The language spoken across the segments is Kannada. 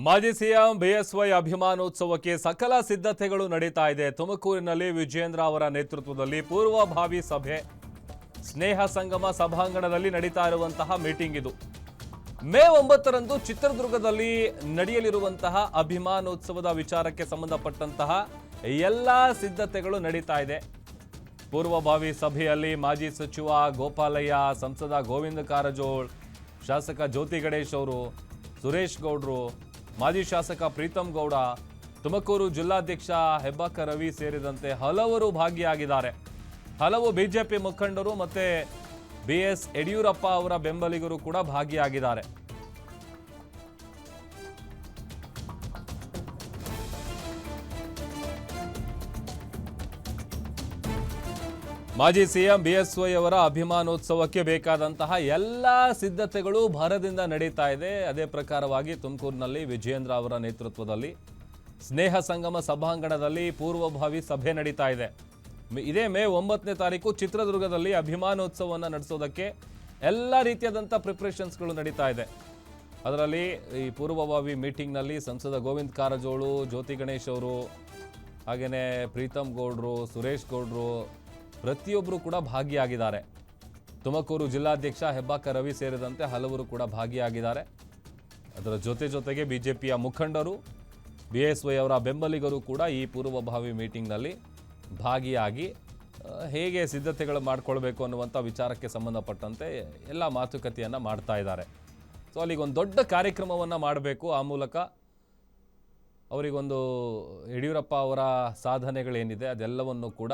ಮಾಜಿ ಸಿಎಂ ಬಿಎಸ್ವೈ ಅಭಿಮಾನೋತ್ಸವಕ್ಕೆ ಸಕಲ ಸಿದ್ಧತೆಗಳು ನಡೀತಾ ಇದೆ. ತುಮಕೂರಿನಲ್ಲಿ ವಿಜೇಂದ್ರ ಅವರ ನೇತೃತ್ವದಲ್ಲಿ ಪೂರ್ವಭಾವಿ ಸಭೆ ಸ್ನೇಹ ಸಂಗಮ ಸಭಾಂಗಣದಲ್ಲಿ ನಡೀತಾ ಇರುವಂತಹ ಮೀಟಿಂಗ್ ಇದು. ಮೇ 9ರಂದು ಚಿತ್ರದುರ್ಗದಲ್ಲಿ ನಡೆಯಲಿರುವಂತಹ ಅಭಿಮಾನೋತ್ಸವದ ವಿಚಾರಕ್ಕೆ ಸಂಬಂಧಪಟ್ಟಂತಹ ಎಲ್ಲ ಸಿದ್ಧತೆಗಳು ನಡೀತಾ ಇದೆ. ಪೂರ್ವಭಾವಿ ಸಭೆಯಲ್ಲಿ ಮಾಜಿ ಸಚಿವ ಗೋಪಾಲಯ್ಯ, ಸಂಸದ ಗೋವಿಂದ ಕಾರಜೋಳ್, ಶಾಸಕ ಜ್ಯೋತಿ ಗಣೇಶ್ ಅವರು, ಸುರೇಶ್ ಗೌಡ್ರು, ಮಾಜಿ ಶಾಸಕ ಪ್ರೀತಂ ಗೌಡ, ತುಮಕೂರು ಜಿಲ್ಲಾಧ್ಯಕ್ಷ ಹೆಬ್ಬಾಕ ರವಿ ಸೇರಿದಂತೆ ಹಲವರು ಭಾಗಿಯಾಗಿದ್ದಾರೆ. ಹಲವು ಬಿಜೆಪಿ ಮುಖಂಡರು ಮತ್ತೆ ಬಿಎಸ್ ಯಡಿಯೂರಪ್ಪ ಅವರ ಬೆಂಬಲಿಗರು ಕೂಡ ಭಾಗಿಯಾಗಿದ್ದಾರೆ. ಮಾಜಿ ಸಿಎಂ ಬಿಎಸ್ವೈ ಅವರ ಅಭಿಮಾನೋತ್ಸವಕ್ಕೆ ಬೇಕಾದಂತಹ ಎಲ್ಲ ಸಿದ್ಧತೆಗಳು ಭರದಿಂದ ನಡೀತಾ ಇದೆ. ಅದೇ ಪ್ರಕಾರವಾಗಿ ತುಮಕೂರಿನಲ್ಲಿ ವಿಜೇಂದ್ರ ಅವರ ನೇತೃತ್ವದಲ್ಲಿ ಸ್ನೇಹ ಸಂಗಮ ಸಭಾಂಗಣದಲ್ಲಿ ಪೂರ್ವಭಾವಿ ಸಭೆ ನಡೀತಾ ಇದೆ. ಇದೇ ಮೇ 9ನೇ ತಾರೀಕು ಚಿತ್ರದುರ್ಗದಲ್ಲಿ ಅಭಿಮಾನೋತ್ಸವವನ್ನು ನಡೆಸೋದಕ್ಕೆ ಎಲ್ಲ ರೀತಿಯಾದಂಥ ಪ್ರಿಪ್ರೇಷನ್ಸ್ಗಳು ನಡೀತಾ ಇದೆ. ಅದರಲ್ಲಿ ಈ ಪೂರ್ವಭಾವಿ ಮೀಟಿಂಗ್ನಲ್ಲಿ ಸಂಸದ ಗೋವಿಂದ ಕಾರಜೋಳು, ಜ್ಯೋತಿ ಗಣೇಶ್ ಅವರು, ಹಾಗೆಯೇ ಪ್ರೀತಂ ಗೌಡ್ರು, ಸುರೇಶ್ ಗೌಡ್ರು ಪ್ರತಿಯೊಬ್ಬರು ಕೂಡ ಭಾಗಿಯಾಗಿದ್ದಾರೆ. ತುಮಕೂರು ಜಿಲ್ಲಾಧ್ಯಕ್ಷ ಹೆಬ್ಬಾಕ ರವಿ ಸೇರಿದಂತೆ ಹಲವರು ಕೂಡ ಭಾಗಿಯಾಗಿದ್ದಾರೆ. ಅದರ ಜೊತೆಗೆ ಬಿಜೆಪಿಯ ಮುಖಂಡರು, ಬಿಎಸ್ವೈ ಅವರ ಬೆಂಬಲಿಗರು ಕೂಡ ಈ ಪೂರ್ವಭಾವಿ ಮೀಟಿಂಗ್ನಲ್ಲಿ ಭಾಗಿಯಾಗಿ ಹೇಗೆ ಸಿದ್ಧತೆಗಳು ಮಾಡಿಕೊಳ್ಬೇಕು ಅನ್ನುವಂಥ ವಿಚಾರಕ್ಕೆ ಸಂಬಂಧಪಟ್ಟಂತೆ ಎಲ್ಲ ಮಾತುಕತೆಯನ್ನು ಮಾಡ್ತಾ ಇದ್ದಾರೆ. ಸೊ ಅಲ್ಲಿಗೊಂದು ದೊಡ್ಡ ಕಾರ್ಯಕ್ರಮವನ್ನು ಮಾಡಬೇಕು. ಆ ಮೂಲಕ ಅವರಿಗೊಂದು ಯಡಿಯೂರಪ್ಪ ಅವರ ಸಾಧನೆಗಳೇನಿದೆ ಅದೆಲ್ಲವನ್ನು ಕೂಡ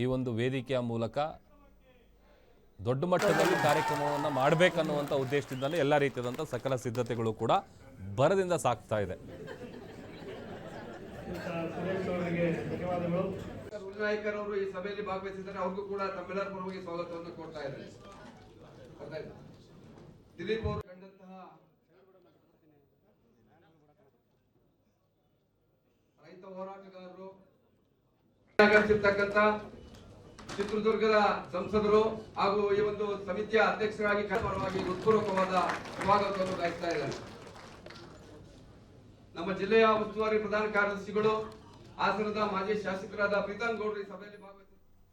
ಈ ಒಂದು ವೇದಿಕೆಯ ಮೂಲಕ ದೊಡ್ಡ ಮಟ್ಟದಲ್ಲಿ ಕಾರ್ಯಕ್ರಮವನ್ನು ಮಾಡಬೇಕನ್ನುವಂಥ ಉದ್ದೇಶದಿಂದಲೇ ಎಲ್ಲ ರೀತಿಯಾದಂಥ ಸಕಲ ಸಿದ್ಧತೆಗಳು ಕೂಡ ಭರದಿಂದ ಸಾಗ್ತಾ ಇದೆ. ನಾಯಕರವರು ಈ ಸಭೆಯಲ್ಲಿ ಭಾಗವಹಿಸಿದ್ದಾರೆ. ಅವ್ರಿಗೂ ಕೂಡ ತಮ್ಮೆಲ್ಲರ ಪರವಾಗಿ ಸ್ವಾಗತವನ್ನು ಕೊಡ್ತಾ ಇದ್ದಾರೆ. ದಿಲೀಪ್ ಅವರು ಕಂಡಂತಹ ರೈತ ಹೋರಾಟಗಾರರು, ಚಿತ್ರದುರ್ಗದ ಸಂಸದರು ಹಾಗೂ ಈ ಒಂದು ಸಮಿತಿಯ ಅಧ್ಯಕ್ಷರಾಗಿ ಪರವಾಗಿ ಹೃತ್ಪೂರ್ವಕವಾದ ಸ್ವಾಗತವನ್ನು ಬಯಸ್ತಾ ಇದ್ದಾರೆ. ನಮ್ಮ ಜಿಲ್ಲೆಯ ಉಸ್ತುವಾರಿ ಪ್ರಧಾನ ಕಾರ್ಯದರ್ಶಿಗಳು, ಹಾಸನದ ಮಾಜಿ ಶಾಸಕರಾದ ಪ್ರೀತಂ ಗೌಡ್ರು ಈ ಸಭೆಯಲ್ಲಿ ಭಾಗವಹಿಸಿದ್ದಾರೆ.